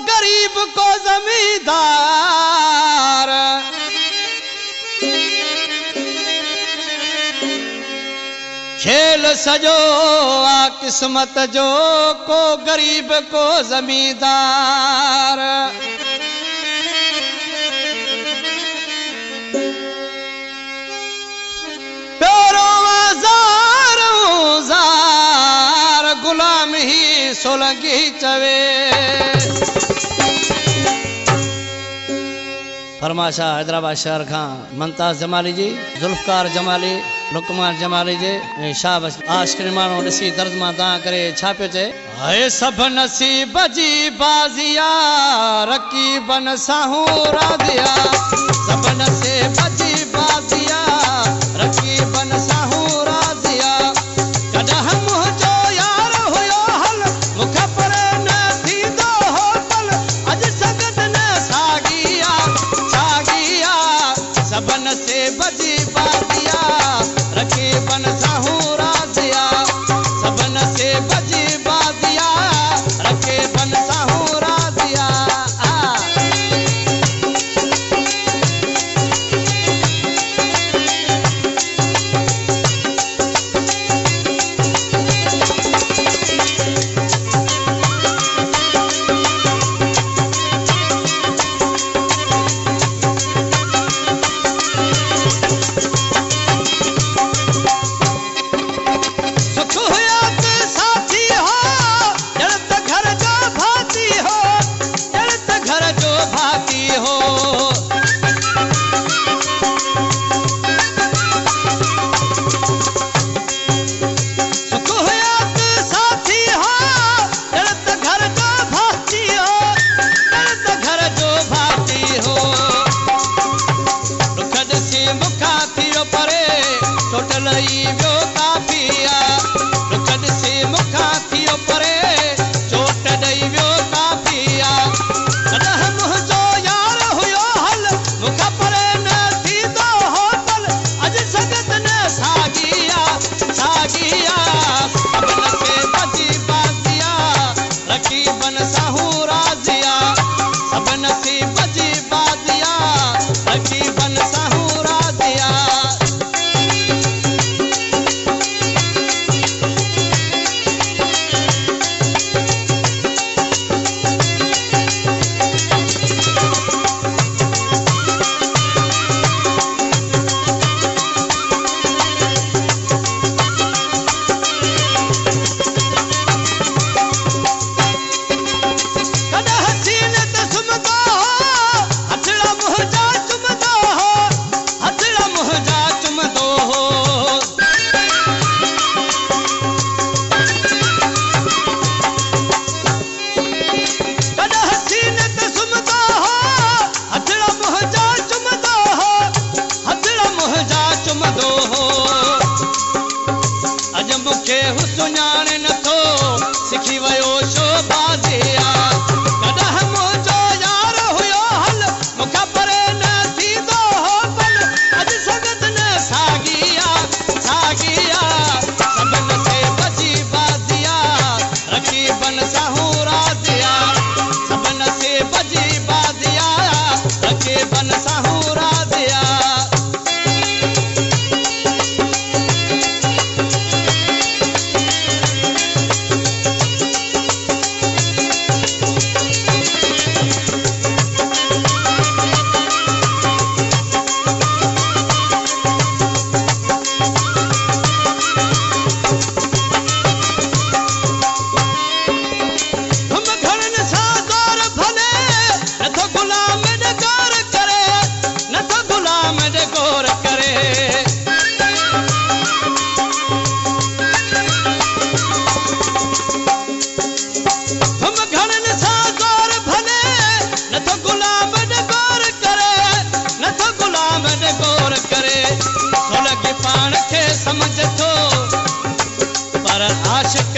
गरीब को जमींदार। खेल सजो आ किस्मत जो, को गरीब को जमींदार। गुलाम ही सोलंगी चवे। फरमाशा हैदराबाद शहर खां मुमताज जमाली जी, जुल्फकार जमाली, लुकमान जमाली जे शाबाश। आशिक़ माण्हू ॾिसी दर्द मां दा करे छा पियो चए? हाय सब नसीब जी बाज़िया, रकीबन साहू राज़िया। सब नसीब जी बाज़िया, रकीबन साहू राज़िया। कॾहिं मुंहिंजो सबन से बजी बाजिया, रकीबन साहू राज़िया। सबन से बजी बाजिया, रकीबन साहू राज़िया। समझ थो पर आशिक़